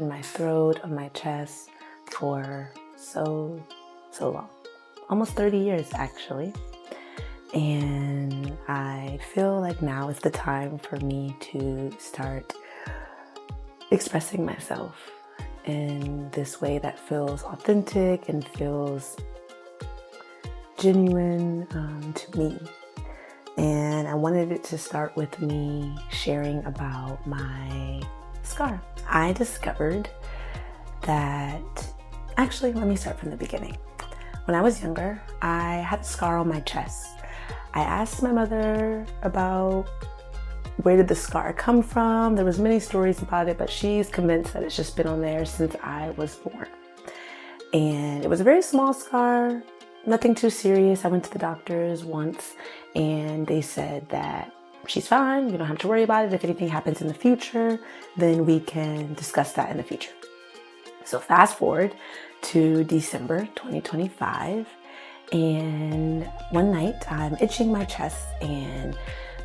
in my throat, on my chest for so long. Almost 30 years, actually. And I feel like now is the time for me to start expressing myself in this way that feels authentic and feels genuine to me. And I wanted it to start with me sharing about my scar. I discovered that, actually, let me start from the beginning. When I was younger, I had a scar on my chest. I asked my mother about where did the scar come from. There was many stories about it, but she's convinced that it's just been on there since I was born. And it was a very small scar, nothing too serious. I went to the doctors once and they said that she's fine. We don't have to worry about it. If anything happens in the future, then we can discuss that in the future. So fast forward to December 2025. And one night I'm itching my chest and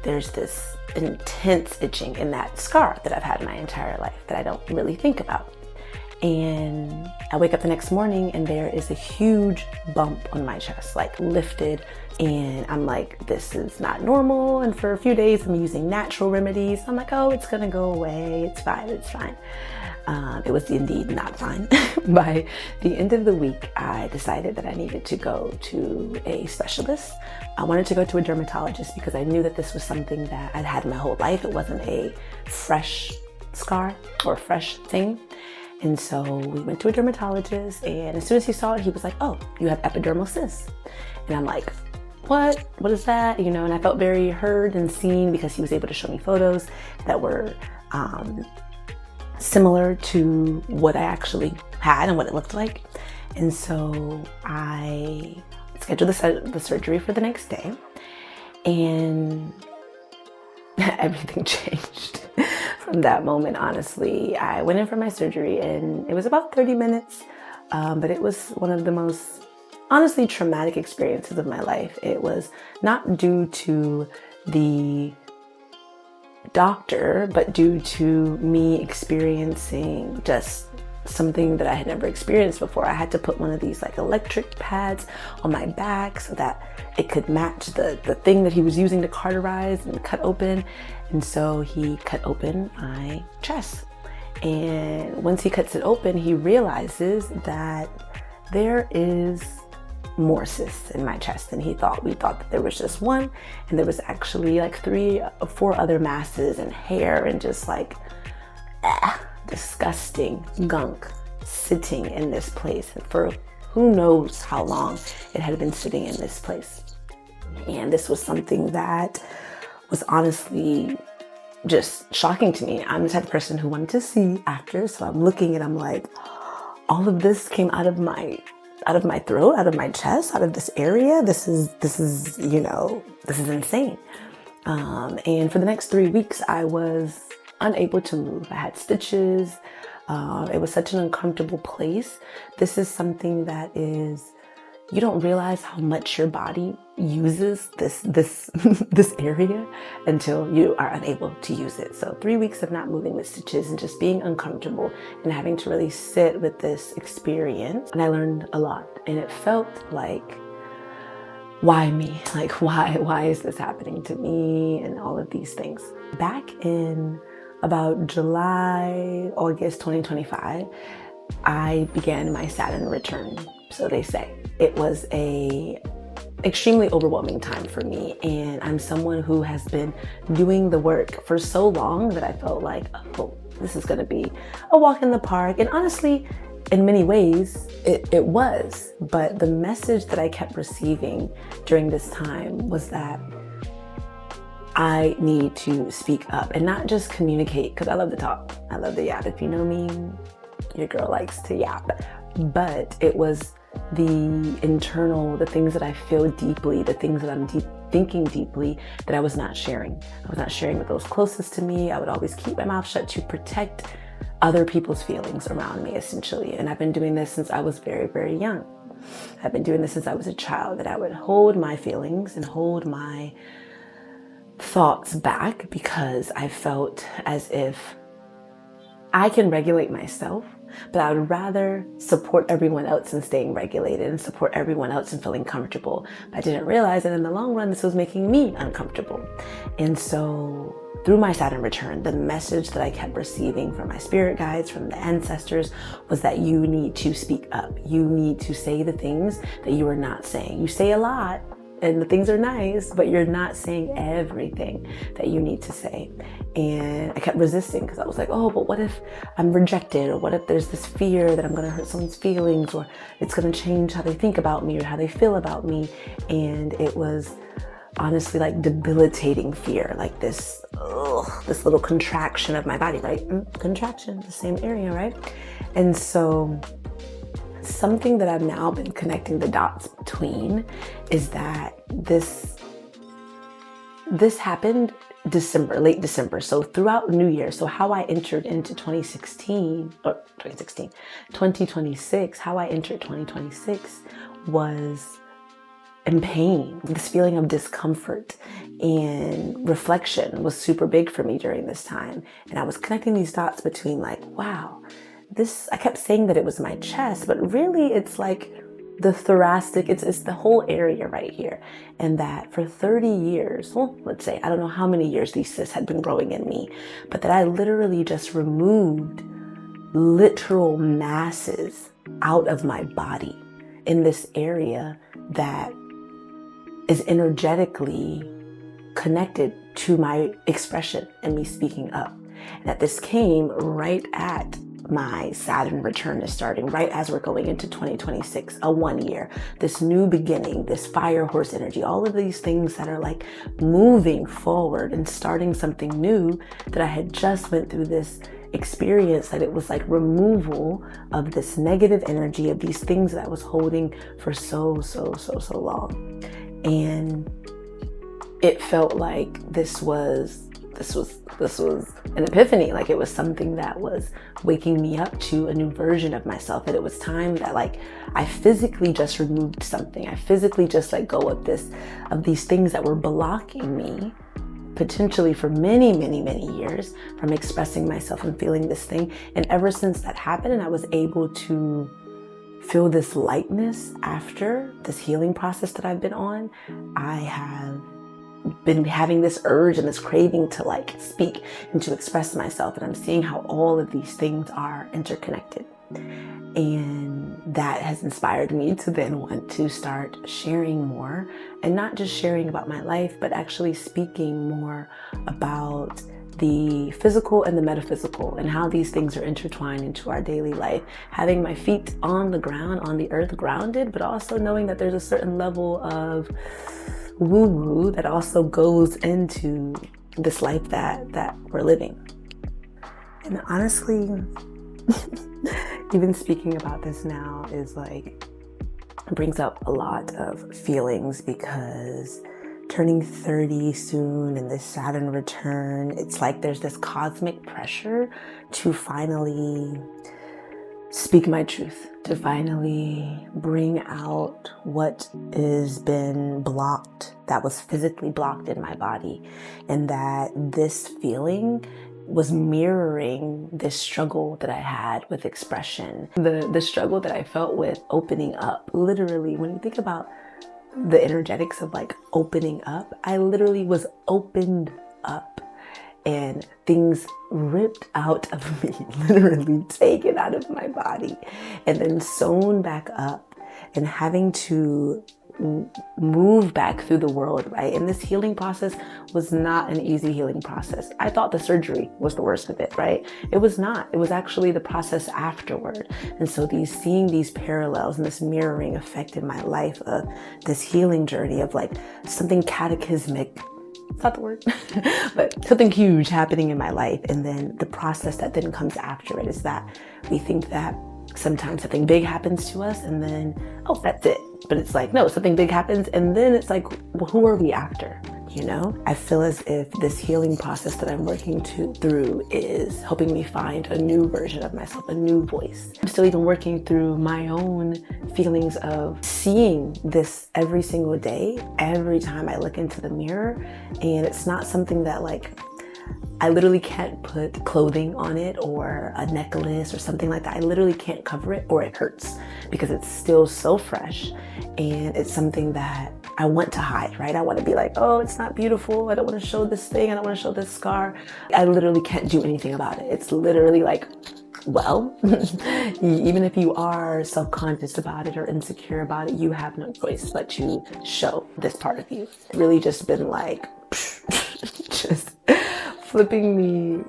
there's this intense itching in that scar that I've had my entire life that I don't really think about. And I wake up the next morning and there is a huge bump on my chest, like lifted. And I'm like, this is not normal. And for a few days I'm using natural remedies. I'm like, oh, it's gonna go away. It's fine, it's fine. It was indeed not fine. By the end of the week, I decided that I needed to go to a specialist. I wanted to go to a dermatologist because I knew that this was something that I'd had my whole life. It wasn't a fresh scar or fresh thing. And so we went to a dermatologist, and as soon as he saw it, he was like, oh, you have epidermal cysts. And I'm like, what? What is that? You know, and I felt very heard and seen because he was able to show me photos that were similar to what I actually had and what it looked like. And so I scheduled the surgery for the next day, and everything changed from that moment. Honestly, I went in for my surgery and it was about 30 minutes, but it was one of the most honestly traumatic experiences of my life. It was not due to the doctor, but due to me experiencing just something that I had never experienced before. I had to put one of these like electric pads on my back so that it could match the thing that he was using to cauterize and cut open. And so he cut open my chest. And once he cuts it open, he realizes that there is more cysts in my chest than he thought. We thought that there was just one, and there was actually like 3 or 4 other masses and hair and just like disgusting gunk sitting in this place for who knows how long it had been sitting in this place. And this was something that was honestly just shocking to me. I'm the type of person who wanted to see after, so I'm looking and I'm like, all of this came out of my throat, out of my chest, out of this area. This is you know, this is insane. And for the next 3 weeks, I was unable to move. I had stitches. It was such an uncomfortable place. This is something that is, you don't realize how much your body uses this area until you are unable to use it. So 3 weeks of not moving with stitches and just being uncomfortable and having to really sit with this experience. And I learned a lot, and it felt like, why me? Like, why is this happening to me? And all of these things. Back in about July, August 2025, I began my Saturn Return, so they say. It was a extremely overwhelming time for me, and I'm someone who has been doing the work for so long that I felt like, oh, this is gonna be a walk in the park. And honestly, in many ways, it was. But the message that I kept receiving during this time was that I need to speak up and not just communicate, because I love to talk. I love to yap. If you know me, your girl likes to yap. But it was the internal, the things that I feel deeply, the things that I'm thinking deeply that I was not sharing. I was not sharing with those closest to me. I would always keep my mouth shut to protect other people's feelings around me, essentially. And I've been doing this since I was very, very young. I've been doing this since I was a child, that I would hold my feelings and hold my thoughts back because I felt as if I can regulate myself, but I would rather support everyone else in staying regulated and support everyone else in feeling comfortable. But I didn't realize that in the long run, this was making me uncomfortable. And so through my Saturn return, the message that I kept receiving from my spirit guides, from the ancestors, was that you need to speak up. You need to say the things that you are not saying. You say a lot, and the things are nice, but you're not saying everything that you need to say. And I kept resisting because I was like, oh, but what if I'm rejected? Or what if there's this fear that I'm gonna hurt someone's feelings, or it's gonna change how they think about me or how they feel about me? And it was honestly like debilitating fear, like this little contraction of my body, right? Contraction, the same area, right? And so something that I've now been connecting the dots between is that this happened late December. So throughout New Year, so how I entered into 2026, how I entered 2026 was in pain. This feeling of discomfort and reflection was super big for me during this time. And I was connecting these dots between like, wow, I kept saying that it was my chest, but really it's like the thoracic, it's the whole area right here. And that for 30 years, well, let's say, I don't know how many years these cysts had been growing in me, but that I literally just removed literal masses out of my body in this area that is energetically connected to my expression and me speaking up. And that this came right at my Saturn return is starting, right as we're going into 2026, a 1 year, this new beginning, this fire horse energy, all of these things that are like moving forward and starting something new, that I had just went through this experience, that it was like removal of this negative energy, of these things that I was holding for so long. And it felt like this was an epiphany. Like it was something that was waking me up to a new version of myself, that it was time that like I physically just removed something. I physically just let go of these things that were blocking me potentially for many years from expressing myself and feeling this thing. And ever since that happened and I was able to feel this lightness after this healing process that I've been on, I have been having this urge and this craving to like speak and to express myself. And I'm seeing how all of these things are interconnected. And that has inspired me to then want to start sharing more, and not just sharing about my life, but actually speaking more about the physical and the metaphysical and how these things are intertwined into our daily life. Having my feet on the ground, on the earth, grounded, but also knowing that there's a certain level of woo-woo that also goes into this life that we're living. And honestly, even speaking about this now is like, brings up a lot of feelings, because turning 30 soon and this Saturn return, it's like there's this cosmic pressure to finally speak my truth, to finally bring out what has been blocked, that was physically blocked in my body. And that this feeling was mirroring this struggle that I had with expression, the struggle that I felt with opening up. Literally, when you think about the energetics of like opening up, I literally was opened up and things ripped out of me, literally taken out of my body and then sewn back up, and having to move back through the world, right? And this healing process was not an easy healing process. I thought the surgery was the worst of it, right? It was not. It was actually the process afterward. And so seeing these parallels and this mirroring affected my life, this healing journey of like something cataclysmic, it's not the word, but something huge happening in my life. And then the process that then comes after it is that we think that sometimes something big happens to us and then, oh, that's it. But it's like, no, something big happens and then it's like, well, who are we after? You know, I feel as if this healing process that I'm working through is helping me find a new version of myself, a new voice. I'm still even working through my own feelings of seeing this every single day, every time I look into the mirror. And it's not something that like I literally can't put clothing on it or a necklace or something like that. I literally can't cover it or it hurts because it's still so fresh, and it's something that I want to hide, right? I want to be like, oh, it's not beautiful. I don't want to show this thing. I don't want to show this scar. I literally can't do anything about it. It's literally like, well, even if you are self-conscious about it or insecure about it, you have no choice but to show this part of you. It's really just been like, just flipping me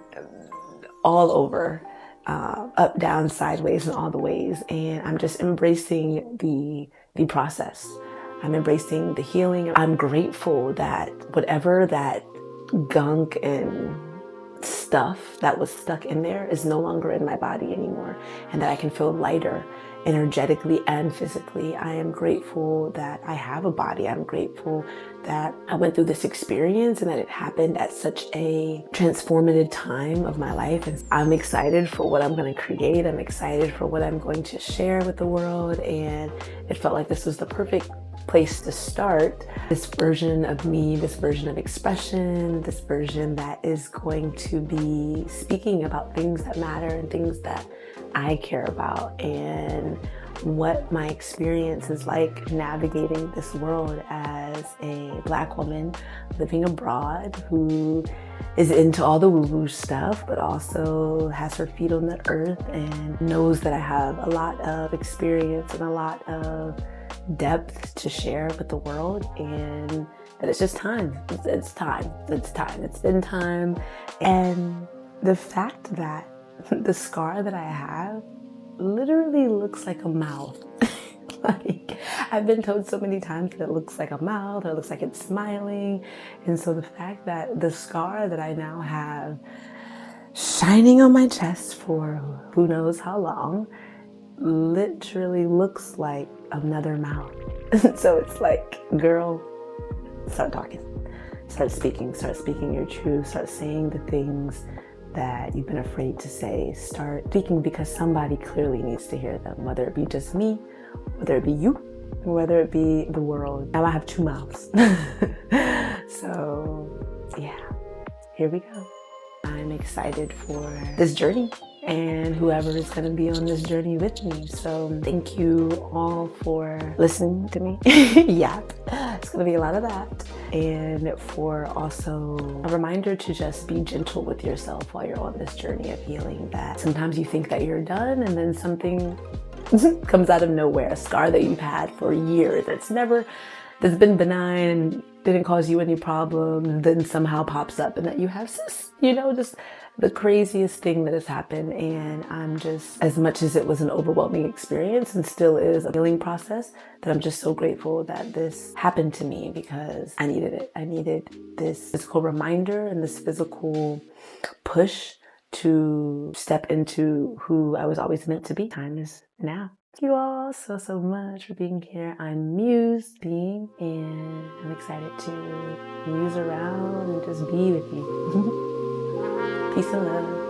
all over, up, down, sideways, and all the ways. And I'm just embracing the process. I'm embracing the healing. I'm grateful that whatever that gunk and stuff that was stuck in there is no longer in my body anymore, and that I can feel lighter energetically and physically. I am grateful that I have a body. I'm grateful that I went through this experience and that it happened at such a transformative time of my life. And I'm excited for what I'm going to create. I'm excited for what I'm going to share with the world. And it felt like this was the perfect place to start this version of me, this version of expression, this version that is going to be speaking about things that matter and things that I care about, and what my experience is like navigating this world as a Black woman living abroad who is into all the woo-woo stuff, but also has her feet on the earth and knows that I have a lot of experience and a lot of depth to share with the world, and that it's just time. It's time. It's been time. And the fact that the scar that I have literally looks like a mouth. Like, I've been told so many times that it looks like a mouth, or it looks like it's smiling. And so the fact that the scar that I now have shining on my chest for who knows how long literally looks like another mouth. So it's like, girl, start talking, start speaking your truth, start saying the things that you've been afraid to say. Start speaking because somebody clearly needs to hear them, whether it be just me, whether it be you, or whether it be the world. Now I have two mouths. So yeah, here we go. I'm excited for this journey and whoever is going to be on this journey with me. So thank you all for listening to me. Yeah, it's going to be a lot of that. And for also a reminder to just be gentle with yourself while you're on this journey of healing, that sometimes you think that you're done and then something comes out of nowhere, a scar that you've had for years that's been benign and didn't cause you any problems, then somehow pops up and that you have cysts, just the craziest thing that has happened. And I'm just, as much as it was an overwhelming experience and still is a healing process, that I'm just so grateful that this happened to me, because I needed it. I needed this physical reminder and this physical push to step into who I was always meant to be. Time is now. Thank you all so much for being here. I'm Muse being, and I'm excited to muse around and just be with you. Peace and love.